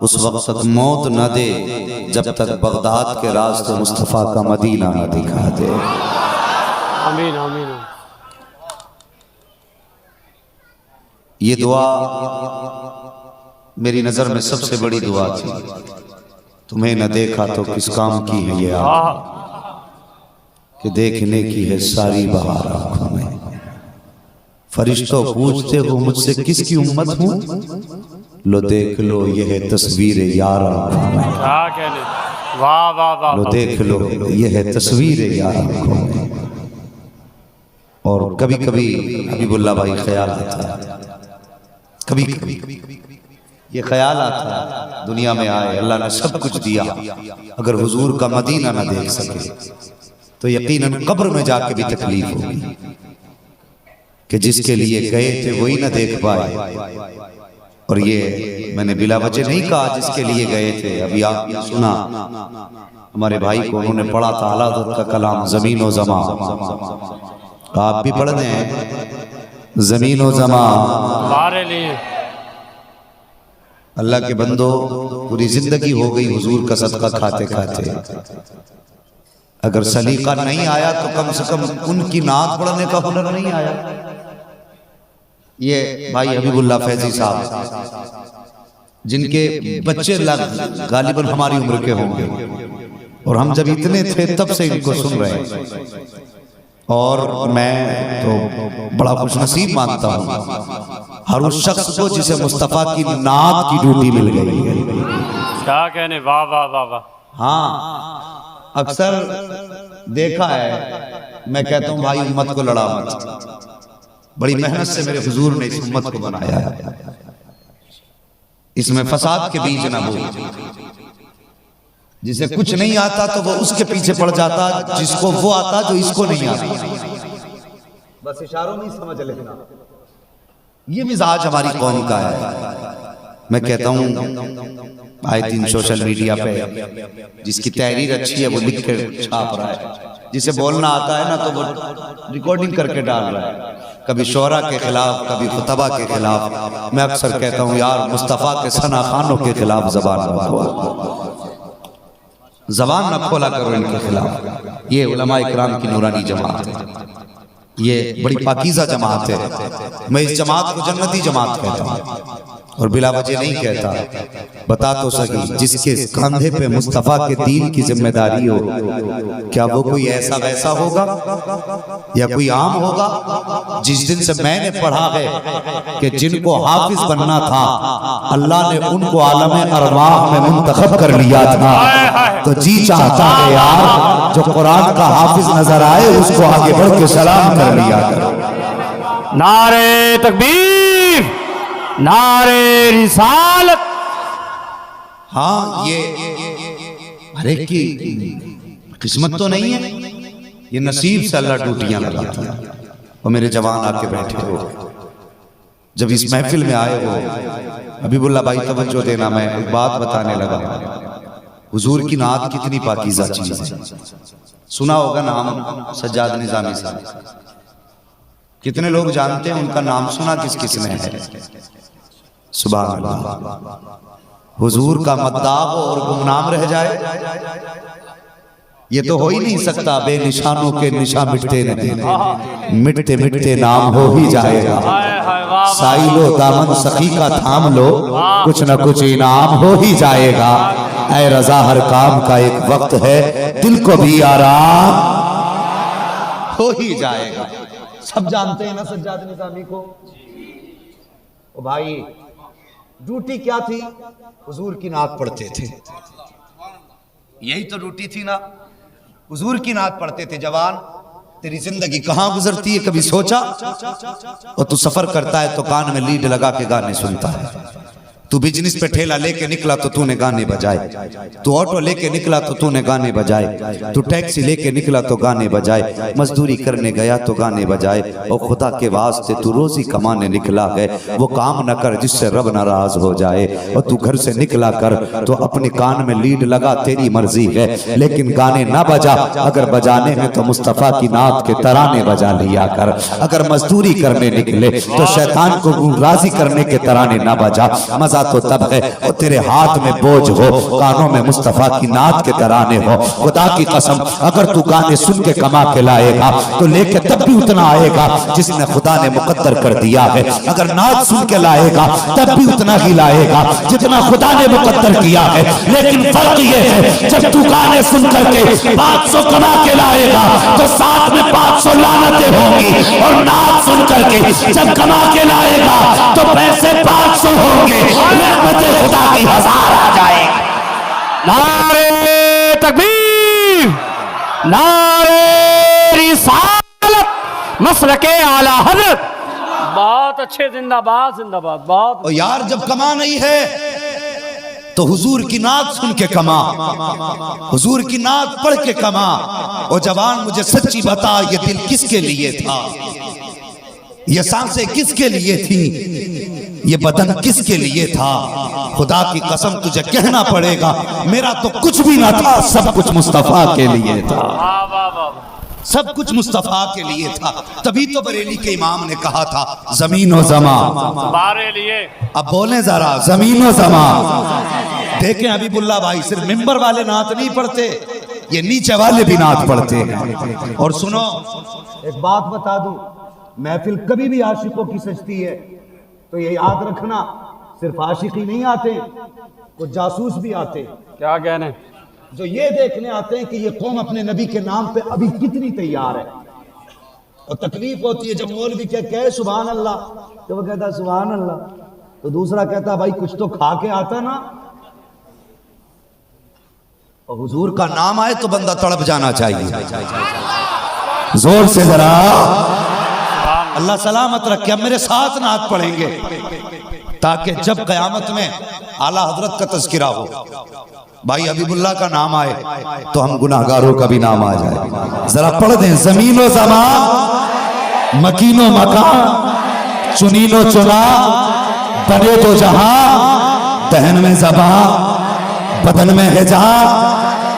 उस वक्त तक मौत न दे जब तक बगदाद के रास्ते मुस्तफ़ा का मदीना न दिखा दे। आमीन आमीन। ये दुआ मेरी नजर में सबसे बड़ी दुआ थी। तुम्हें न देखा तो किस काम की है ये आँख, कि देखने की है सारी बहार आँखों में। फरिश्तों पूछते हो मुझसे किसकी उम्मत हूँ, लो देख लो ये है तस्वीर यार आँखों में। क्या कहने, वाह वाह वाह। लो देख लो ये है तस्वीर यार आँखों में। और कभी कभी हबीबुल्लाह भाई ख्याल आता है, कभी कभी ये ख्याल आता है दुनिया में आए, अल्लाह ने सब कुछ दिया, अगर हुजूर का मदीना ना देख सके तो यकीनन कब्र में जाके भी तकलीफ होगी कि जिसके लिए गए थे वही ना देख पाए। और ये मैंने बिला वजह नहीं कहा जिसके लिए गए थे। अभी आपने सुना हमारे भाई को, उन्होंने पढ़ा था आला हज़रत का कलाम ज़मीन व ज़मा। आप भी पढ़ दें ज़मीन व ज़मा। हमारे लिए अल्लाह के बंदो पूरी जिंदगी हो गई हुजूर का सदका खाते खाते, अगर सलीका नहीं आया तो कम से कम उनकी नात पढ़ने का हुनर नहीं आया। ये भाई हबीबुल्लाह फैजी साहब जिनके बच्चे गालिबन हमारी उम्र के होंगे, और हम जब इतने थे तब से इनको सुन रहे हैं, और मैं तो बड़ा खुशनसीब मानता हूँ हर उस शख्स को जिसे मुस्तफ़ा की नात की ड्यूटी मिल गई है। क्या कहने, वाह वाह वाह वाह। हाँ, अक्सर देखा है, मैं कहता हूँ भाई उम्मत को लड़ा मत, बड़ी मेहनत से मेरे हुजूर ने इस उम्मत को बनाया है, इसमें फसाद के बीज ना बो। जिसे कुछ नहीं आता तो वो उसके पीछे पड़ जाता, जिसको वो आता जो इसको नहीं आता। बस इशारों में समझ लेना, ये मिजाज हमारी कौम का है। मैं कहता हूँ आए दिन सोशल मीडिया पे जिसकी तहरीर अच्छी है वो लिख कर छाप रहा है, जिसे बोलना आता है ना तो वो रिकॉर्डिंग करके डाल रहा है, कभी शोरा के खिलाफ कभी खुतबा के खिलाफ। मैं अक्सर कहता हूँ यार मुस्तफ़ा के सना खानों के खिलाफ जबान न खोला करो इनके खिलाफ। ये उलमा इकराम की नूरानी जमात है, ये बड़ी पाकीज़ा जमात है। मैं इस जमात को जन्नती जमात कहता हूँ और बिला वजह नहीं कहता। बता तो सकी जिसके कंधे पे मुस्तफ़ा के दीन की जिम्मेदारी हो, क्या वो कोई ऐसा वैसा होगा या कोई आम होगा? जिस दिन से मैंने पढ़ा है कि जिनको हाफिज बनना था अल्लाह ने उनको आलम अरवाह में मुंतखब कर लिया था, तो जी चाहता है यार जो कुरान का हाफिज नजर आए उसको आगे बढ़ के सलाम कर लिया करो। नारे तकबीर, नारे रिसालत। हाँ, ये हर एक की किस्मत तो नहीं है, ये नसीब से अल्लाह ड्यूटियां लगाता है। और मेरे जवान आके बैठे हो, जब इस महफिल में आए हो, हबीबुल्लाह भाई तवज्जो देना, मैं एक बात बताने लगा। हुजूर की नात कितनी पाकीज़ा चीज है। सुना होगा नाम सज्जाद निजामी साहब, कितने लोग जानते हैं उनका नाम सुना किस किसने है? सुभान अल्लाह। हुजूर का मद्दाह हो और गुमनाम रह जाए, ये तो हो ही नहीं सकता। बेनिशानों के निशान मिटते नहीं, मिटते मिटते नाम हो ही जाएगा। साइलो दामन सखी का थाम लो, कुछ न कुछ इनाम हो ही जाएगा। ऐ रजा हर काम का एक वक्त है, दिल को भी आराम हो ही जाएगा। सब जानते हैं ना सज्जाद निजामी को। ओ भाई ड्यूटी क्या थी? हुजूर की नात पढ़ते थे, यही तो ड्यूटी थी ना। हुजूर की नात पढ़ते थे। जवान तेरी जिंदगी कहां गुजरती है कभी सोचा? और तू सफर करता है तो कान में लीड लगा के गाने सुनता है। तू बिजनेस पे ठेला लेके निकला तो तूने गाने बजाए, तू ऑटो लेके निकला तो तूने गाने बजाए, तू टैक्सी लेके निकला तो गाने बजाए, मजदूरी करने गया तो गाने बजाए। और खुदा के वास्ते तू रोजी कमाने निकला है, वो काम न कर जिससे रब नाराज हो जाए। और तू घर से निकला कर तो अपने कान में लीड लगा, तेरी मर्जी है, लेकिन गाने ना बजा। अगर बजाने में तो मुस्तफ़ा की नात के तराने बजा लिया कर। अगर मजदूरी करने निकले तो शैतान को राजी करने के तराने ना बजा। मजा सा तो तब है और तेरे हाथ में बोझ हो, कानों में मुस्तफा की नात के तराने हो। खुदा की कसम अगर तू गाने सुन के कमा के लाएगा तो लेके तब भी उतना आएगा जिसने खुदा ने मुकद्दर कर दिया है। अगर नात सुन के लाएगा तब भी उतना ही लाएगा जितना खुदा ने मुकद्दर किया है। लेकिन फर्क ये है जब तू गाने सुन करके 500 कमा के लाएगा तो साथ में 500 लानतें होंगी, और नात सुन करके जब कमा के लाएगा तो पैसे 500 होंगे, रहमतें खुदा की 1000 आ जाएगी। नारे तकबीर, नारे रिसालत, मसलके आला हज़रत। बहुत अच्छे, जिंदाबाद जिंदाबाद। बहुत और यार जब कमा नहीं है तो हुजूर की नात सुन के कमा, हुजूर की नात पढ़ के कमा। और जवान मुझे सच्ची बता, ये दिल किसके लिए था, ये सांसें किसके लिए थी, ये बदन किसके लिए था। खुदा की कसम तुझे कहना पड़ेगा, मेरा तो कुछ भी ना था, सब कुछ मुस्तफा के लिए था। वाह वाह वाह, सब कुछ मुस्तफा के लिए था। तभी तो बरेली के इमाम ने कहा था जमीन और जमा। तुम्हारे लिए। अब बोले जरा जमीन और जमा। देखें हबीबुल्लाह भाई सिर्फ मिंबर वाले नात नहीं पढ़ते, ये नीचे वाले भी नात पढ़ते हैं। और सुनो एक बात बता दूं, महफिल कभी भी आशिकों की सजती है तो ये याद रखना, सिर्फ आशिक ही नहीं आते, कुछ जासूस भी आते, क्या कहने, जो ये देखने आते हैं कि ये कौम अपने नबी के नाम पे अभी कितनी तैयार है। और तकलीफ होती है जब मौलवी क्या कहे सुभान अल्लाह, तो वो कहता सुभान अल्लाह, तो दूसरा कहता भाई कुछ तो खा के आता ना। और हुजूर का नाम आए तो बंदा तड़प जाना चाहिए। जोर से जरा अल्लाह सलामत रखे। अब मेरे साथ नात पढ़ेंगे ताकि जब कयामत में आला हजरत का तज़किरा हो, भाई हबीबुल्लाह का नाम आए तो हम गुनाहगारों का भी नाम आ जाए। जरा पढ़ दें ज़मीनो ज़मा, मकीनो मकान, चुनीनो चुना, बने तो जहां, दहन में ज़बा, बदन में है जहां,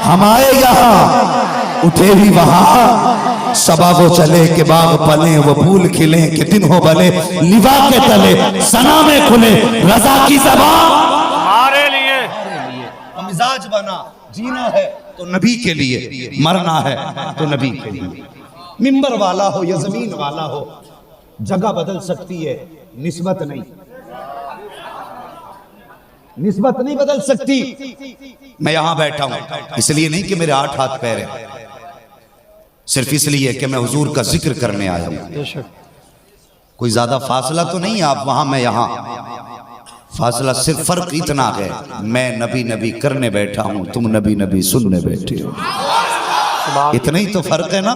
हम आए यहाँ उठे भी वहां, सबा वो चले के बाग पले, वो फूल खिले के दिन हो भले, लिवा के तले सना में खुले रजा की ज़बान। हमारे लिए मिजाज बना, जीना है तो नबी के लिए, मरना है तो नबी के लिए। मिंबर वाला हो या जमीन वाला हो, जगह बदल सकती है, निस्बत नहीं, निस्बत नहीं बदल सकती। मैं यहां बैठा हूं इसलिए नहीं कि मेरे 8 हाथ पैर हैं, सिर्फ इसलिए कि मैं हुजूर का जिक्र करने आया हूं। कोई ज्यादा फासला तो नहीं, आप वहां मैं यहां, फासला सिर्फ फर्क इतना है, मैं नबी नबी करने बैठा हूं, तुम नबी नबी सुनने बैठे हो, इतना ही तो फर्क है ना।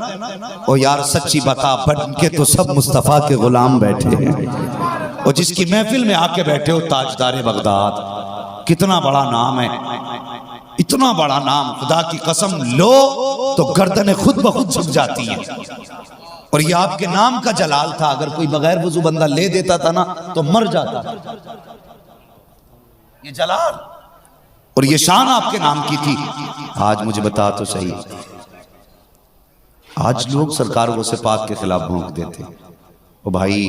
ओ यार सच्ची बता, बन के तो सब मुस्तफा के गुलाम बैठे हैं। और जिसकी महफिल में आके बैठे हो ताजदार बगदाद, कितना बड़ा नाम है, इतना बड़ा नाम, खुदा की कसम लो तो गर्दनें खुद ब खुद झुक जाती हैं। और ये आपके नाम का जलाल था, अगर कोई बगैर वजू बंदा ले देता था ना तो मर जाता था। ये जलाल और ये शान आपके नाम की थी। आज मुझे बता तो सही, आज लोग सरकार से पाक के खिलाफ भौंक देते, ओ भाई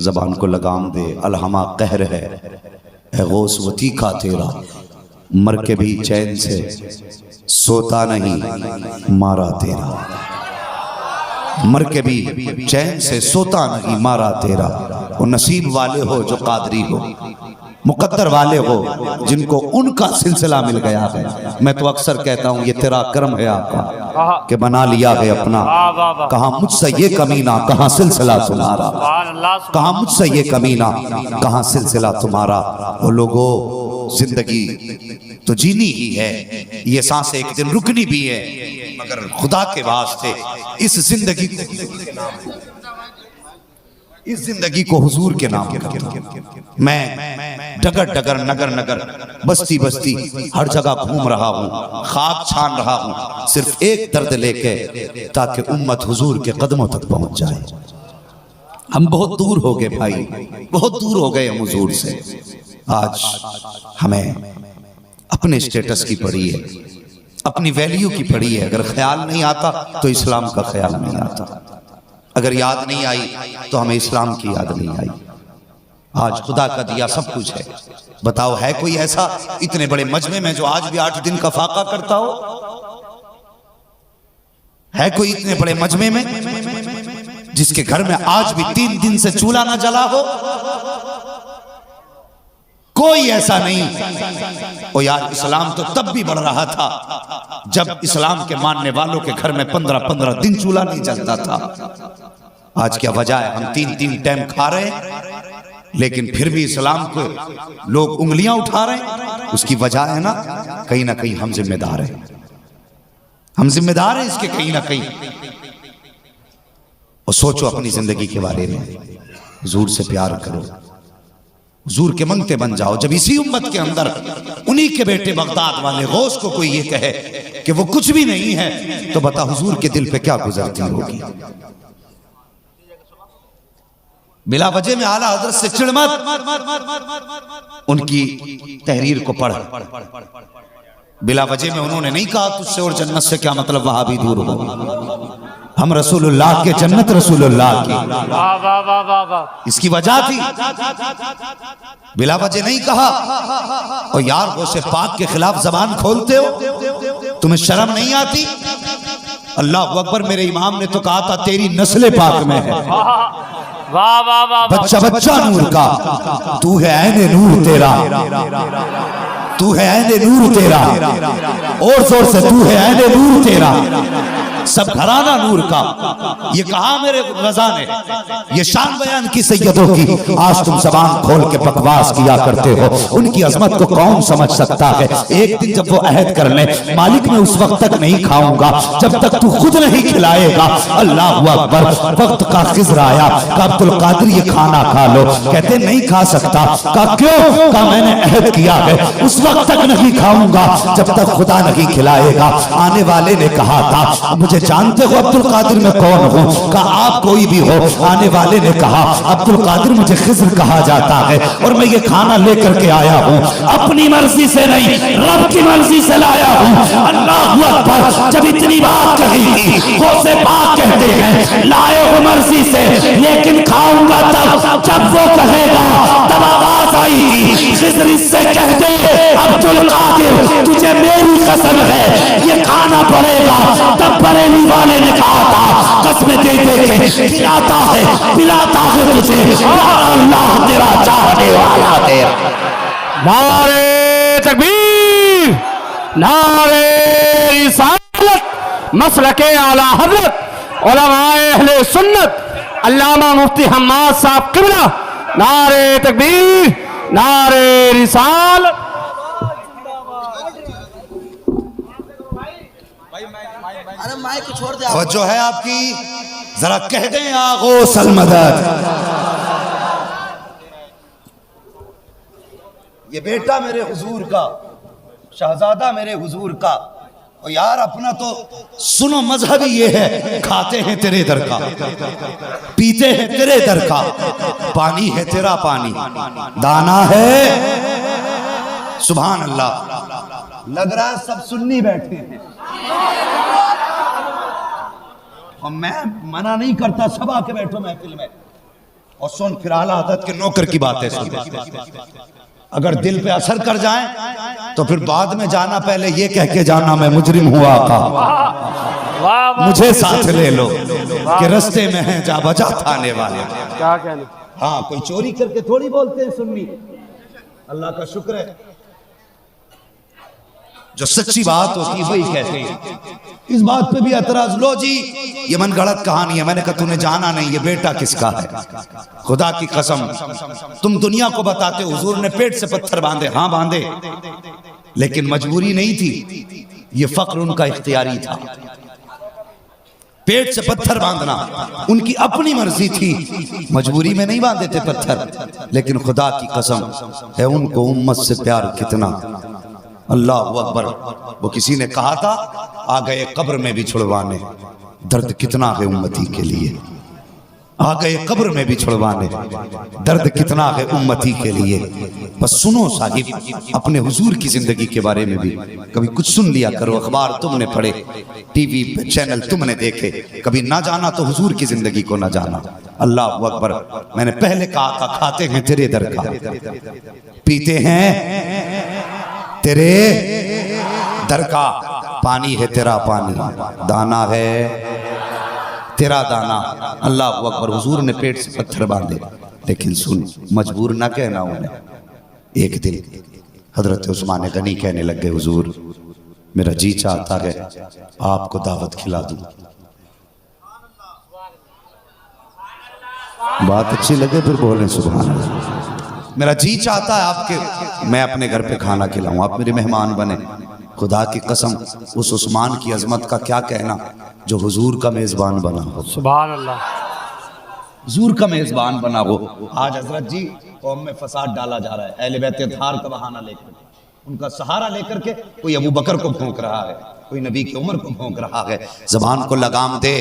जबान को लगाम दे, अलहमा कहर है, ए गौस वतीका तेरा, मर के भी चैन से सोता नहीं मारा तेरा, मर के भी चैन से सोता नहीं मारा तेरा। और नसीब वाले हो जो कादरी हो, मुकद्दर वाले हो जिनको उनका सिलसिला मिल गया है। मैं तो अक्सर कहता हूँ ये तेरा कर्म है आपका कि बना लिया है अपना। कहाँ मुझसे ये कमीना, कहाँ सिलसिला तुम्हारा, कहाँ मुझसे ये कमीना, कहाँ सिलसिला तुम्हारा। वो लोगों जिंदगी तो जीनी ही है, ये सांसें एक दिन रुकनी भी है, मगर खुदा के वास्ते इस जिंदगी को हुजूर के नाम करके मैं डगर डगर नगर नगर बस्ती बस्ती हर जगह घूम रहा हूँ, खाक छान रहा हूँ, सिर्फ एक दर्द लेके, ताकि उम्मत हुजूर के कदमों तक पहुंच जाए। हम बहुत दूर हो गए भाई, बहुत दूर हो गए हम हुजूर से। आज हमें अपने स्टेटस की पड़ी है, अपनी वैल्यू की पड़ी है। अगर ख्याल नहीं आता तो इस्लाम का ख्याल नहीं आता, अगर याद नहीं आई तो हमें इस्लाम की याद नहीं आई। आज खुदा का दिया सब कुछ है। बताओ है कोई ऐसा इतने बड़े मजमे में जो आज भी 8 दिन का फाका करता हो? है कोई इतने बड़े मजमे में जिसके घर में आज भी 3 दिन से चूल्हा ना जला हो? कोई ऐसा नहीं। ओ यार, इस्लाम तो तब भी बढ़ रहा था जब इस्लाम के मानने वालों के घर में 15-15 दिन चूल्हा नहीं जलता था। आज क्या वजह है? हम 3-3 टाइम खा रहे हैं लेकिन फिर भी इस्लाम को लोग उंगलियां उठा रहे हैं। उसकी वजह है ना कहीं हम जिम्मेदार हैं। हम जिम्मेदार हैं इसके कहीं ना कहीं। और सोचो अपनी जिंदगी के बारे में। हुजूर से प्यार करो, हुजूर के मंगते बन जाओ। जब इसी उम्मत के अंदर उन्हीं के बेटे बगदाद वाले गौस को कोई ये कहे कि वो कुछ भी नहीं है, तो बता हुजूर के दिल पे क्या गुजरती होगी। बिला वजह में आला हजरत से चिढ़ मत। उनकी तहरीर को पढ़। बिला वजह में उन्होंने नहीं कहा तुझसे और जन्नत से क्या मतलब, वहां भी दूर हो। हम रसूलुल्लाह के, जन्नत रसूलुल्लाह की। वाह वाह वाह वाह वाह। इसकी वजह थी, बिला वजह नहीं कहा। और यार गौसे पाक के खिलाफ जबान खोलते हो, तुम्हें शर्म नहीं आती? अल्लाह अकबर। मेरे इमाम ने तो कहा था तेरी नस्ल पाक में है। वाह वाह वाह। बच्चा बच्चा नूर का, तू है ऐने नूर तेरा, तू है ऐने नूर तेरा, और जोर से तू है ऐने नूर तेरा, सब घराना नूर का। ये कहा मेरे रजा ने, ये शान बयान की सैयदों की। आज तुम जबान खोल के बकवास किया करते हो। उनकी अजमत को कौन समझ सकता है? एक दिन जब वो अहद कर ले, मालिक मैं उस वक्त तक नहीं खाऊंगा जब तक तू खुद नहीं खिलाएगा। अल्लाह अकबर। वक्त का खिज़र आया, का अब्दुल कादिर ये खाना खा लो। कहते नहीं खा सकता। का क्यों? का मैंने अहद किया है उस वक्त तक नहीं खाऊंगा जब तक खुदा नहीं खिलाएगा। आने वाले ने कहा था मुझे जानते हो अब्दुल कादिर मैं कौन हूँ? का आप कोई भी हो। आने वाले ने कहा अब्दुल कादिर मुझे खिज़र कहा जाता है और मैं ये खाना लेकर के आया हूँ, अपनी मर्जी से नहीं रब की मर्जी से लाया हूँ। अल्लाह अकबर। जब इतनी बात कही थी, गौसे पाक कहते हैं लाए हो मर्जी से लेकिन खाऊंगा तब जब वो कहेगा। तब आवाज आई खिज़र इससे कहते अब्दुल कादिर तुझे मेरी कसम है ये खाना पड़ेगा। तब बरेली वाले ने कहा था कसमें दे दे के खिलाता है पिलाता है तुझे, अल्लाह तेरा चाहने वाला तेरा। नारे तकबीर, नारे रिसालत, मसलके आला हज़रत उलमाए अहले सुन्नत अल्लामा मुफ्ती हम्माद साहब क़िबला। नारे तकबीर, नारे रिसालत। वो जो है आपकी, जरा कह दें आगो सलमदद। ये बेटा मेरे हुजूर का, शहजादा मेरे हुजूर का। और यार अपना तो सुनो मजहब ही ये है, खाते हैं तेरे दर का, पीते हैं तेरे दर का, पानी है तेरा पानी, दाना है। सुभान अल्लाह। लग रहा है सब सुन्नी बैठे हैं और मैं मना नहीं करता, सब आके बैठो महफिल में और सुन। फिर आला हज़रत के नौकर की बातें सुन। अगर दिल पे असर कर जाए तो फिर बाद में जाना, पहले ये कह के जाना मैं मुजरिम हुआ आका, मुझे साथ ले लो कि रास्ते में है जा बजा थाने वाले। क्या कहने। हाँ, कोई चोरी करके थोड़ी बोलते हैं सुन्नी। अल्लाह का शुक्र है जो सच्ची बात होती है वही कहते हैं। इस बात पे भी एतराज, लो जी ये मन गलत कहानी है। मैंने कहा तूने जाना नहीं ये बेटा किसका है। खुदा की कसम तुम दुनिया को बताते हो हुजूर ने पेट से पत्थर बांधे, हाँ बांधे, लेकिन मजबूरी नहीं थी, ये फक्र उनका इख्तियारी था। पेट से पत्थर बांधना उनकी अपनी मर्जी थी, मजबूरी में नहीं बांधे थे पत्थर। लेकिन खुदा की कसम है उनको उम्मत से प्यार कितना। अल्लाह अकबर। वो किसी ने कहा था आ गए कब्र में भी छुड़वाने, दर्द कितना है उम्मती के लिए। आ गए कब्र में भी छुड़वाने। दर्द कितना है उम्मती के लिए। बस सुनो साहिब, अपने हुजूर की जिंदगी के बारे में भी कभी कुछ सुन लिया करो। अखबार तुमने पढ़े, टीवी पे चैनल तुमने देखे, कभी ना जाना तो हुजूर की जिंदगी को ना जाना। अल्लाह अकबर। मैंने पहले कहा था, खाते हैं तेरे दर का, पीते हैं तेरे दर का, पानी है तेरा पानी, दाना है तेरा दाना। अल्लाह अकबर। हुजूर ने पेट से पत्थर बांधे, लेकिन सुन, मजबूर ना कहना उन्हें। एक दिन हजरत उस्मान गनी कहने लग गए, हुजूर मेरा जी चाहता है आपको दावत खिला दूं। बात अच्छी लगे फिर बोले सुभान अल्लाह। मेरा जी चाहता है आपके, मैं अपने घर पे खाना खिलाऊं, आप मेरे मेहमान बने। खुदा की कसम, उस उस्मान की अजमत का क्या कहना जो हुजूर का मेजबान बना हो। सुभान अल्लाह। हुजूर का मेजबान बना हो। आज हजरत जी कौम में फसाद डाला जा रहा है, अहले बैत अतहार का बहाना लेकर, उनका सहारा लेकर के कोई अबू बकर को भौंक रहा है, कोई नबी की उम्र को भौंक रहा है। जबान को लगाम दे,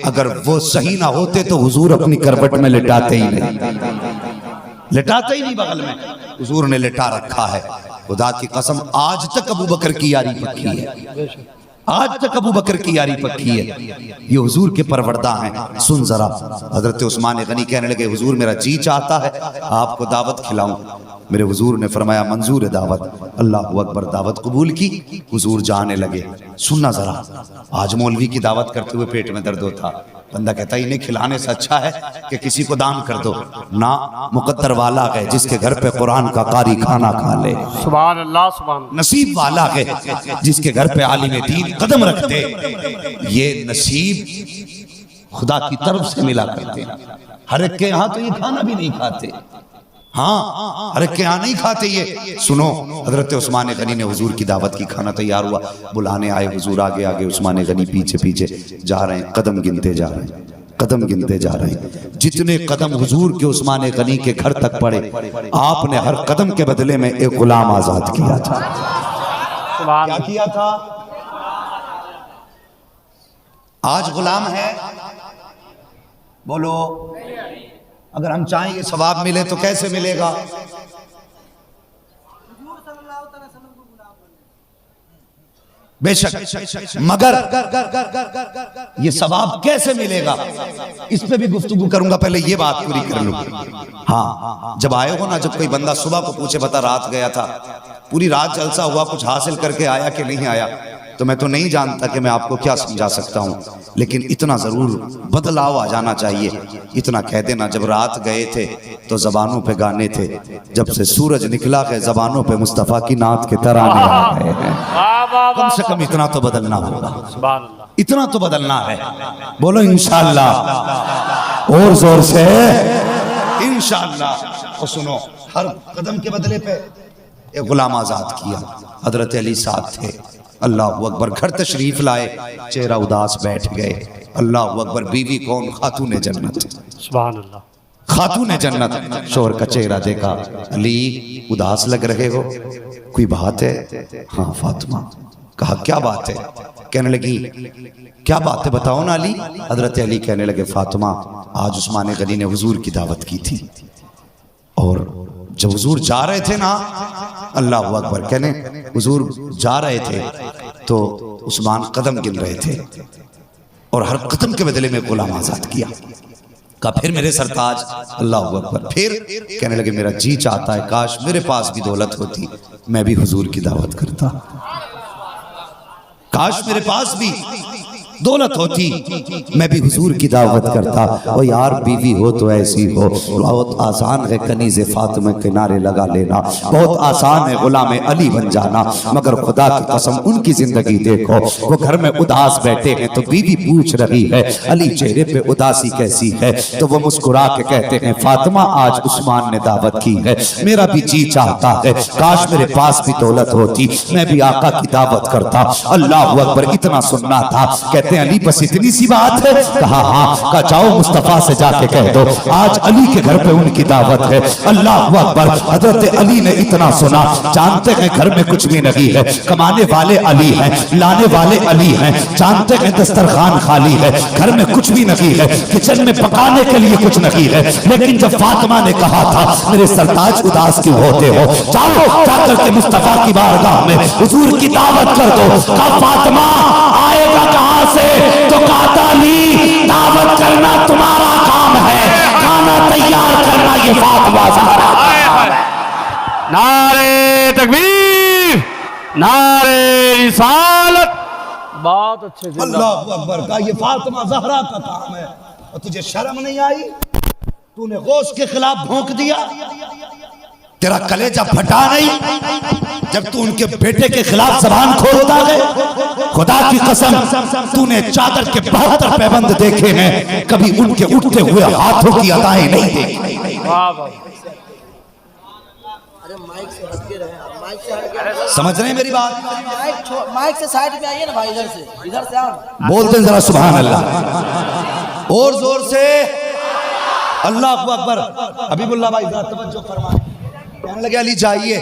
अगर वो सही ना होते तो हुजूर अपनी करवट में लिटाते ही नहीं, लिटाते ही नहीं बगल में, हुजूर ने लिटा रखा है। खुदा की कसम, आज तक अबू बकर की यारी पक्की है, आज तक अबू बकर की यारी पक्की है। ये हुजूर के परवरदा हैं। सुन जरा, हजरत उस्मान गनी कहने लगे, हुजूर मेरा जी चाहता है आपको दावत खिलाऊं। मेरे हुजूर ने फरमाया, मंजूर है दावत। अल्लाह अकबर। दावत कबूल की, हुजूर जाने लगे। सुनना जरा, आज मौलवी की दावत करते हुए पेट में दर्द होता, बंदा कहता इन्हें खिलाने से अच्छा है कि किसी को दान कर दो ना। मुकद्दर वाला है जिसके घर पे कुरान का कारी खाना खा ले। सुभान अल्लाह। सुभान। नसीब वाला है जिसके घर पे आलिम दीन कदम रखते। ये नसीब खुदा की तरफ से मिला करते। हर एक के यहाँ तो ये खाना भी नहीं खाते। हाँ, हर एक के यहाँ नहीं खाते ये। सुनो, हजरत उस्मान गनी ने हुजूर की दावत की, खाना तैयार हुआ, बुलाने आए हुजूर आगे आगे, उस्मान गनी पीछे पीछे जा रहे हैं, कदम गिनते जा रहे हैं, कदम गिनते जा रहे हैं। जितने कदम हुजूर के उस्मान गनी के घर तक पड़े, आपने हर कदम के बदले में एक गुलाम आजाद किया था। क्या किया था? आज गुलाम है? बोलो। अगर हम चाहें ये सवाब मिले तो कैसे मिलेगा? बेशक, मगर ये सवाब कैसे मिलेगा, इस पे भी गुफ्तगू करूंगा। पहले ये बात पूरी कर लूं। हाँ, जब आए हो ना, जब कोई बंदा सुबह को पूछे, बता रात गया था, पूरी रात जलसा हुआ, कुछ हासिल करके आया कि नहीं आया, तो मैं तो नहीं जानता कि मैं आपको क्या समझा सकता हूँ, लेकिन इतना जरूर बदलाव आ जाना चाहिए। इतना कह देना, जब रात गए थे तो जबानों पे गाने थे, जब से सूरज निकला है जबानों पे मुस्तफा की नात के तराने आ गए हैं। कम से कम इतना तो बदलना होगा, इतना तो बदलना है। बोलो इंशाअल्लाह, और जोर से इंशाअल्लाह। और सुनो, हर कदम के बदले पे एक गुलाम आजाद किया। हजरत अली साहब थे, अल्लाह अकबर। घर तशरीफ लाए, चेहरा उदास बैठ गए। अल्लाह अकबर। बीवी कौन? खातून जन्नत। सुभान अल्लाह। खातून जन्नत। शोहर का चेहरा देखा, अली उदास लग रहे हो, कोई बात है? हाँ फातिमा। कहा क्या बात है? कहने लगी क्या बात है बताओ ना अली। हजरत अली कहने लगे, फातिमा आज उस्मान गनी ने हुजूर की दावत की थी, और जब हुजूर जा रहे थे ना, अल्लाह अकबर, कहने हुजूर जा रहे थे तो उस्मान कदम गिन रहे थे, और हर कदम के बदले में गुलाम आजाद किया। कहा फिर मेरे सरताज, अल्लाह अकबर। फिर कहने लगे, मेरा जी चाहता है काश मेरे पास भी दौलत होती, मैं भी हुजूर की दावत करता। काश मेरे पास भी दौलत होती, मैं भी हुजूर की दावत करता। और यार बीवी हो तो ऐसी हो। बहुत आसान है कनीज़े फातिमा किनारे लगा लेना, बहुत आसान है गुलाम अली बन जाना, मगर खुदा की कसम उनकी जिंदगी देखो। वो घर में उदास बैठे हैं तो बीवी पूछ रही है, अली चेहरे पे उदासी कैसी है? तो वो मुस्कुरा के कहते हैं, फातिमा आज उस्मान ने दावत की है, मेरा भी जी चाहता है काश मेरे पास भी दौलत होती, मैं भी आका की दावत करता। अल्लाह अकबर। इतना सुनना था, कहते कहते हैं अली बस इतनी सी बात है? कहा हाँ। कहा जाओ मुस्तफा से जाके कह दो आज अली के घर पे उनकी दावत है। अल्लाह अकबर। हजरत अली ने इतना सुना, जानते हैं घर में कुछ भी नहीं है, कमाने वाले अली हैं, लाने वाले अली हैं, जानते हैं दस्तरखान खाली है, घर में कुछ भी नहीं है, किचन में पकाने के लिए कुछ नहीं है। लेकिन जब फातिमा ने कहा था मेरे सरताज उदास क्यों होते हो, जाओ जाकर के मुस्तफा की बारगाह में हुजूर की दावत कर दो। कहा फातिमा आएगा कहां से? तो कहा अली दावत करना तुम्हारा काम है, खाना तैयार करना ये फातिमा ज़हरा। नारे तकबीर, नारे रिसालत। बहुत अच्छे से अल्लाह अकबर। का ये फातिमा ज़हरा का काम है और तुझे शर्म नहीं आई? तूने गौस के खिलाफ भौंक दिया, तेरा कलेजा फटा नहीं जब तू उनके बेटे के खिलाफ जबान खोलता है? खुदा की कसम तूने चादर के 72 पैबंद देखे हैं, कभी उनके उठते हुए हाथों की अदाएं नहीं देखी। अरे माइक से हट के रहे, माइक से हट के। समझ रहे हैं मेरी बात? माइक से साइड में आइए ना भाई, इधर से आओ। बोलते हैं जरा सुभान अल्लाह और जोर से। अल्लाह अकबर। हबीबुल्लाह भाई जरा तवज्जो फरमाएं। कहने लगे अली जाइए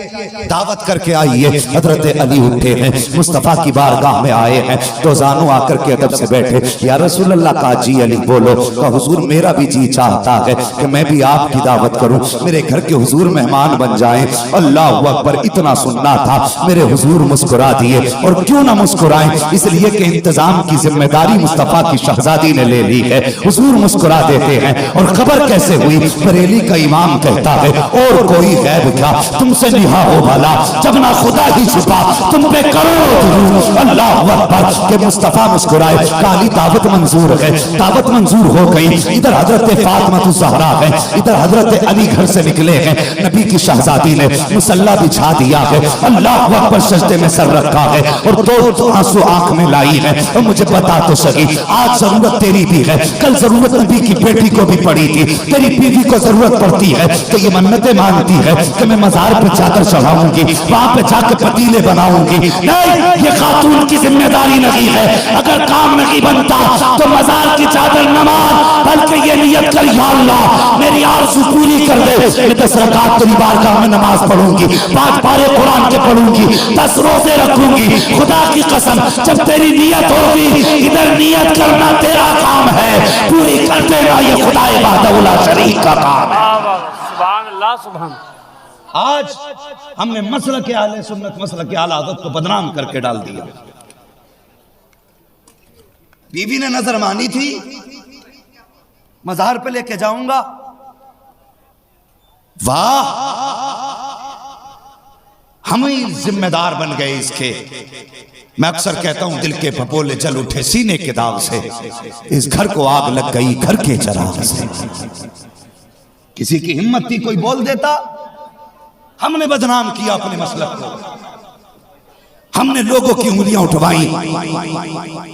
दावत करके आइए। हजरत अली उठे हैं, मुस्तफ़ा की बारगाह में आए हैं, दो जानू आकर के अदब से बैठे। या रसूल अल्लाह का जी अली बोलो। का हुजूर मेरा भी जी चाहता है कि मैं भी आपकी दावत करूं, मेरे घर के हुजूर मेहमान बन जाएं। अल्लाह अकबर। इतना सुनना था, मेरे हुजूर मुस्कुरा दिए। और क्यों ना मुस्कुराएं, इसलिए कि इंतजाम की जिम्मेदारी मुस्तफ़ा की शहजादी ने ले ली है। हुजूर मुस्कुरा देते हैं। और खबर कैसे हुई? बरेली का इमाम कहता है और कोई गैब क्या तुमसे निहा हो भला, जब ना खुदा ही छुपा तुम पे करो। अल्लाह अकबर। के मुस्तफा मुस्कुराए। काली दावत मंजूर है, दावत मंजूर हो गई। इधर हजरत फातिमा ज़हरा है, इधर हजरत अली घर से निकले हैं। नबी की शहजादी ने मुसल्ला बिछा दिया है, अल्लाह अकबर सजदे में सर रखा है और दो आंसू आंख में लाई है। और मुझे बता तो सही, आज जरूरत तेरी भी है, कल जरूरत नबी की बेटी को भी पड़ी थी, तेरी बीवी को जरूरत पड़ती है तो ये मन्नतें मांगती है कि मैं मजार पे चादर चढ़ाऊंगी, वहां पे जाकर पतीले बनाऊंगी। नहीं, ये खातून की जिम्मेदारी नहीं है। अगर काम नहीं बनता तो मजार की चादर न मार, बल्कि ये नियत कर या अल्लाह मेरी आरज़ू पूरी कर दे, मैं 10 रकात तेरी बारगाह में नमाज पढ़ूंगी, 5 पारे कुरान के पढ़ूंगी, 10 रोजे रखूंगी। खुदा की कसम जब तेरी नियत होगी, इधर नियत करना तेरा काम है, पूरी कर देना ये खुदा वहदहू शरीक का काम है। सुभान अल्लाह। सुभान। आज हमने मसलक के आले सुन्नत, मसलक के आला हज़रत को बदनाम करके डाल दिया। बीवी ने नजर मानी थी, मजार पे लेके जाऊंगा, वाह हम ही जिम्मेदार बन गए इसके। मैं अक्सर कहता हूं दिल के भपोले जल उठे सीने के दाग से, इस घर को आग लग गई घर के चराग से। किसी की हिम्मत थी कोई बोल देता, हमने बदनाम किया अपने मसलक को, हमने लोगों की उंगलियां उठवाई,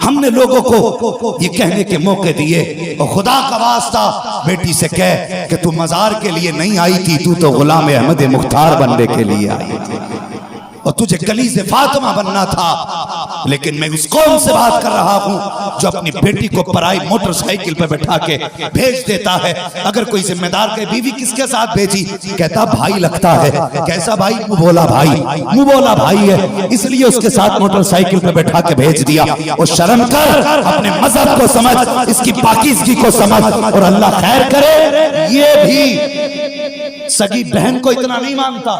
हमने लोगों को ये कहने के मौके दिए। और खुदा का वास्ता बेटी से कह कि तू मजार के लिए नहीं आई थी, तू तो गुलाम अहमद मुख्तार बनने के लिए आई थी और तुझे गली से फातिमा बनना था। लेकिन मैं उस कौम से बात कर रहा हूं जो अपनी बेटी को पराई मोटरसाइकिल पर बैठा के भेज देता है। अगर कोई जिम्मेदार के बीवी किसके साथ भेजी, कहता भाई लगता है। कैसा भाई? मुंह बोला भाई, मुंह बोला भाई है, इसलिए उसके साथ मोटरसाइकिल पर बैठा के भेज दिया। और शर्म कर, अपने मजहब को समझ, इसकी पाकीज़गी को समझ। और अल्लाह खैर करे, ये भी सगी बहन को इतना नहीं मानता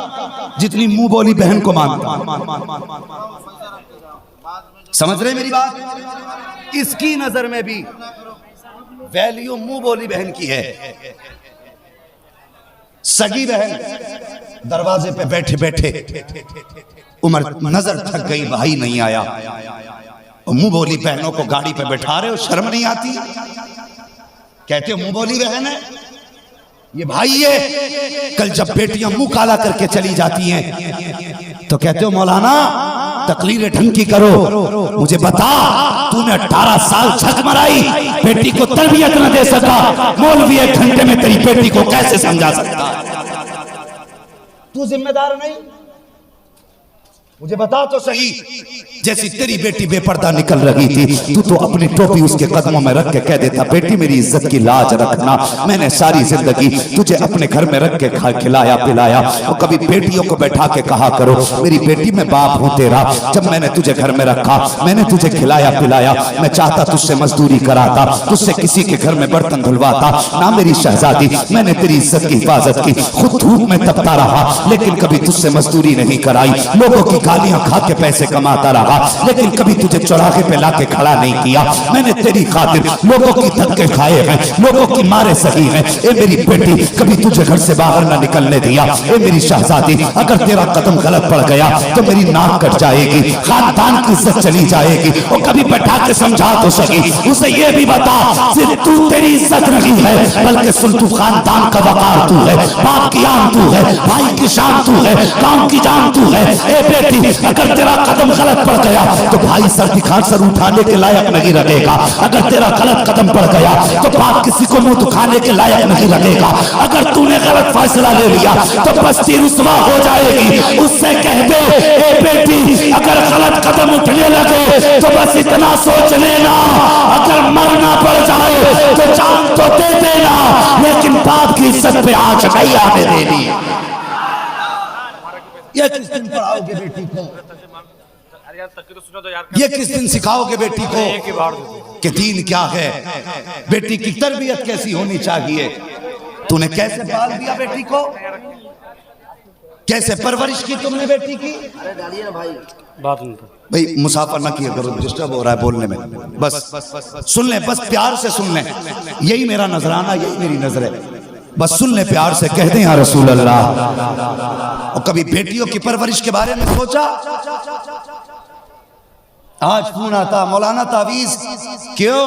जितनी मुंह बोली बहन को मानता। समझ रहे मेरी बात? इसकी नजर में भी वैल्यू मुंह बोली बहन की है। सगी बहन दरवाजे पे बैठे बैठे उमर नजर थक गई, भाई नहीं आया, और मुंह बोली बहनों को गाड़ी पे बैठा रहे हो, शर्म नहीं आती? कहते हो मुंह बोली बहन है, ये भाई है। कल जब बेटियां मुंह काला करके चली जाती हैं तो कहते हो मौलाना तकरीरें ढंग की करो, मुझे बता तूने 18 साल छक मराई, बेटी को तरबियत न दे सका, मौलवी 1 घंटे में तेरी बेटी को कैसे समझा सकता? तू जिम्मेदार नहीं? मुझे बता तो सही, जैसी तेरी बेटी बेपर्दा निकल रही थी, तू तो अपनी टोपी उसके कदमों में रख के कह देता, बेटी मेरी इज्जत की लाज रखना। मैंने सारी जिंदगी तुझे अपने घर में रख के खिलाया पिलाया, और कभी बेटियों को बैठा के कहा करो मेरी बेटी मैं बाप हूँ तेरा। जब मैंने तुझे घर में रखा, मैंने तुझे खिलाया पिलाया, मैं चाहता तुझसे मजदूरी कराता, तुझसे किसी के घर में बर्तन धुलवाता ना मेरी शहजादी। मैंने तेरी इज्जत की हिफाजत की, खुद धूप में तपता रहा, लेकिन कभी तुझसे मजदूरी नहीं कराई। लोगों की गालियां खा के पैसे कमाता रहा, लेकिन कभी तुझे चौराहे पे लाके खड़ा नहीं किया। मैंने तेरी खातिर लोगों की धक्के खाए हैं, लोगों की मारे सही हैं। ए मेरी बेटी, कभी तुझे घर से बाहर ना निकलने दिया। ए मेरी शहजादी, अगर तेरा कदम गलत पड़ गया तो मेरी नाक कट जाएगी, खानदान की इज्जत चली जाएगी। और कभी बैठा के समझा तो सकी, उसे ये भी बता सिर्फ तू तेरी इज्जत नहीं है, बल्कि सुन तू खानदान का वकार तू है, बाप की आन तू है, भाई की शान तू है, गांव की जान तू है। ए बेटी, अगर तेरा कदम गलत पड़ गया तो भाई सर दिखा सर उठाने के लायक नहीं रहेगा। अगर तेरा गलत कदम पड़ गया तो बाप किसी को मुंह दिखाने के लायक नहीं रहेगा। अगर तूने गलत फैसला ले लिया तो बस्ती रुसवा हो जाएगी। उससे कह दे, ए बेटी, अगर गलत कदम उठने लगे तो बस इतना सोच लेना, अगर मरना पड़ जाए तो जान तो दे देना, लेकिन बाप की इज्जत पे आंच नहीं आने देनी। ये किस दिन पढ़ाओगे बेटी को? ये किस दिन सिखाओगे बेटी को कि दीन क्या है, बेटी की तरबियत कैसी होनी चाहिए? तूने कैसे पाल दिया बेटी को, कैसे परवरिश की तुमने बेटी की? अरे डालिए ना भाई। भाई मुसाफर ना किया करो, डिस्टर्ब हो रहा है बोलने में। बस सुन ले, बस प्यार से सुन ले, यही मेरा नजराना, यही मेरी नजर है। बस सुन ले, प्यार से कह दे या रसूल अल्लाह। और कभी बेटियों की परवरिश के बारे में सोचा? आज फोन आता, मौलाना तावीज क्यों?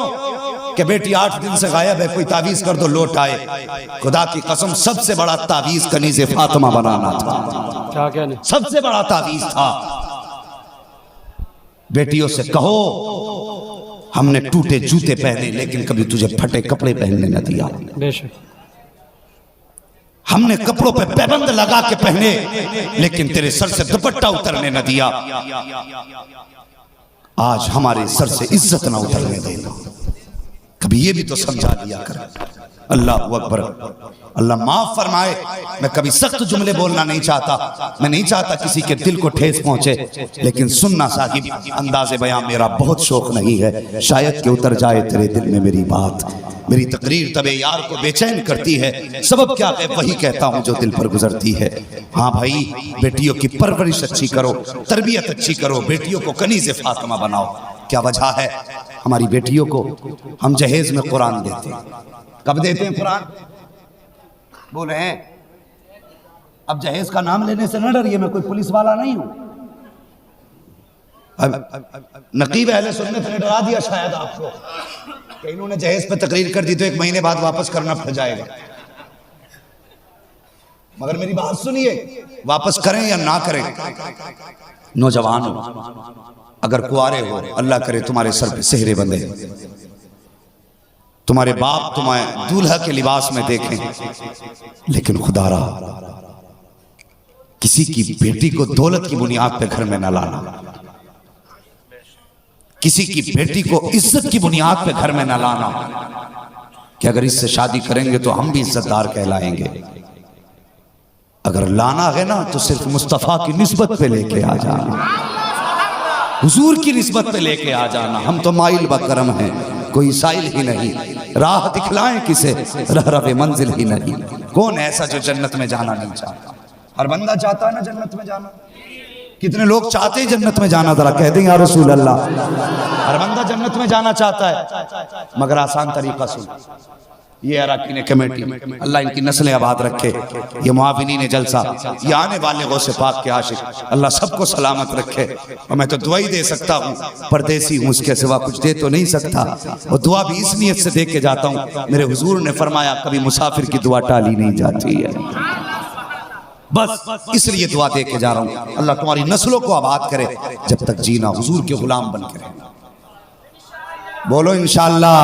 कि बेटी 8 दिन से गायब है, कोई तावीज कर दो लौट आए। खुदा की कसम, सबसे बड़ा तावीज कनीज़े फातिमा बनाना था। क्या नहीं, सबसे बड़ा तावीज था। बेटियों से कहो हमने टूटे जूते पहने, लेकिन कभी तुझे फटे कपड़े पहनने न दिया। बेशक हमने कपड़ों पे पैबंद लगा के पहने, लेकिन तेरे सर से दुपट्टा उतरने न दिया। आज हमारे सर से इज्जत ना उतरने देना, कभी ये भी तो समझा दिया कर। अल्लाह अकबर, अल्लाह माफ फरमाए। मैं कभी सख्त जुमले बोलना नहीं चाहता, मैं नहीं चाहता किसी के दिल को ठेस पहुंचे, लेकिन सुनना साहिब, अंदाज़े बयां मेरा बहुत शौक नहीं है। शायद कि उतर जाए तेरे दिल में मेरी बात। मेरी तकरीर तबे यार को बेचैन करती है, सबब क्या है वही कहता हूं जो दिल पर गुजरती है। हाँ भाई, बेटियों की परवरिश अच्छी करो, तरबियत अच्छी करो, बेटियों को कनीज़े फातिमा बनाओ। क्या वजह है? हमारी बेटियों को हम जहेज में कुरान देते हैं। कब देते हैं कुरान? बोले हैं। अब जहेज का नाम लेने से न डरिए, मैं कोई पुलिस वाला नहीं हूं। नकीब अहले सुन्नत ने डरा दिया शायद आपको कि इन्होंने जहेज पे तकरीर कर दी तो 1 महीने बाद वापस करना पड़ जाएगा। मगर मेरी बात सुनिए, वापस करें या ना करें, नौजवान हो, अगर कुआरे हो, अल्लाह करे तुम्हारे सर पे सेहरे बंधे, तुम्हारे बाप तुम्हें दूल्हा के लिबास में देखें, लेकिन खुदारा किसी की बेटी को दौलत की बुनियाद पे घर में न लाना, किसी की बेटी को इज्जत की बुनियाद पे घर में न लाना, कि अगर इससे शादी करेंगे तो हम भी इज्जतदार कहलाएंगे। अगर लाना है ना तो सिर्फ मुस्तफा की निस्बत पे लेके आ जाना, हुजूर की निस्बत पे लेके आ जाना। हम तो माइल बकरम हैं, कोई साइल ही नहीं, राह दिखलाएं किसे, रह मंजिल ही नहीं। कौन ऐसा जो जन्नत में जाना नहीं चाहता? हर बंदा चाहता है ना जन्नत में जाना। कितने लोग चाहते हैं जन्नत में जाना? जरा कह दें या रसूल अल्लाह। हर बंदा जन्नत में जाना चाहता है, मगर आसान तरीका सुन। ये अराकीन कमेटी, अल्लाह इनकी नस्लें आबाद रखे, ये मुआविनीन जलसा, ये आने वाले गौसे पाक के आशिक, अल्लाह सबको सलामत रखे। और मैं तो दुआ ही दे सकता हूँ, परदेसी हूँ, उसके सिवा कुछ दे तो नहीं सकता। और दुआ भी इस नीयत से दे के जाता हूँ, मेरे हुजूर ने फरमाया कभी मुसाफिर की दुआ टाली नहीं जाती है। बस इसलिए दुआ दे के जा रहा हूँ, अल्लाह तुम्हारी नस्लों को आबाद करे, जब तक जीना हुजूर के गुलाम बन के रहना। बोलो इंशाअल्लाह।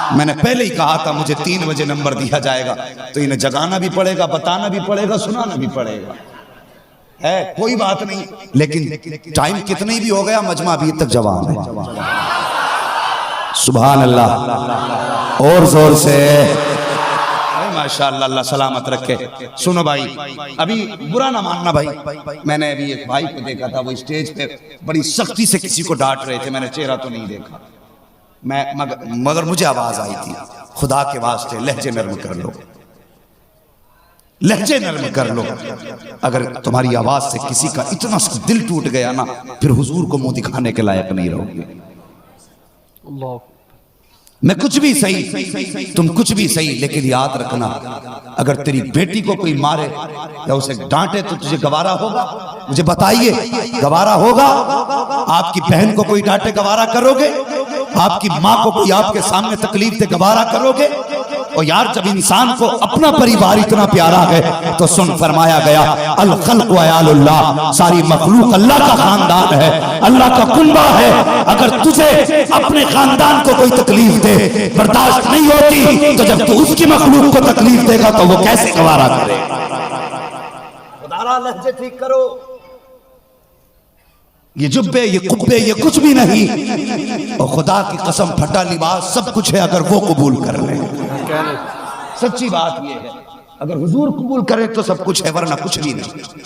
मैंने पहले ही कहा था मुझे 3 बजे नंबर दिया जाएगा, तो इन्हें जगाना भी पड़ेगा, बताना भी पड़ेगा, सुनाना भी पड़ेगा। है, कोई बात नहीं, लेकिन टाइम कितनी भी हो गया, मजमा अभी तक जवान है। सुभान अल्लाह, और जोर से माशाअल्लाह, अल्लाह सलामत रखे। सुनो भाई, अभी बुरा ना मानना भाई, मैंने अभी एक भाई को देखा था, वो स्टेज पे बड़ी सख्ती से किसी को डांट रहे थे, मैंने चेहरा तो नहीं देखा, मगर मुझे आवाज आई थी, खुदा के वास्ते लहजे नर्म कर लो, लहजे नर्म कर लो। अगर तुम्हारी आवाज से किसी का इतना दिल टूट गया ना, फिर हुजूर को मुंह दिखाने के लायक नहीं रहोगे। मैं कुछ भी सही, तुम कुछ भी सही, लेकिन याद रखना, अगर तेरी बेटी को कोई मारे या उसे डांटे तो तुझे गवारा होगा? मुझे बताइए, गवारा होगा? आपकी बहन को कोई डांटे गवारा करोगे? आपकी माँ को कोई आपके सामने तकलीफ दे गवारा करोगे? और यार, जब इंसान को अपना परिवार इतना प्यारा है तो सुन, फरमाया गया अल खल्क़ व अयालुल्लाह, सारी मखलूक अल्लाह का खानदान है, अल्लाह का कुनबा है। अगर तुझे अपने खानदान को कोई तकलीफ दे बर्दाश्त नहीं होती, तो जब तू उसकी मखलूक को तकलीफ देगा तो वो कैसे गवारा करे? खुदा लहजे ठीक करो। ये जुब्बे, ये कुब्बे, ये कुछ भी नहीं, और खुदा की कसम फटा लिबास सब कुछ है अगर वो कबूल कर ले। सच्ची बात ये है, अगर हुजूर कबूल करे तो सब कुछ है, वरना कुछ भी नहीं।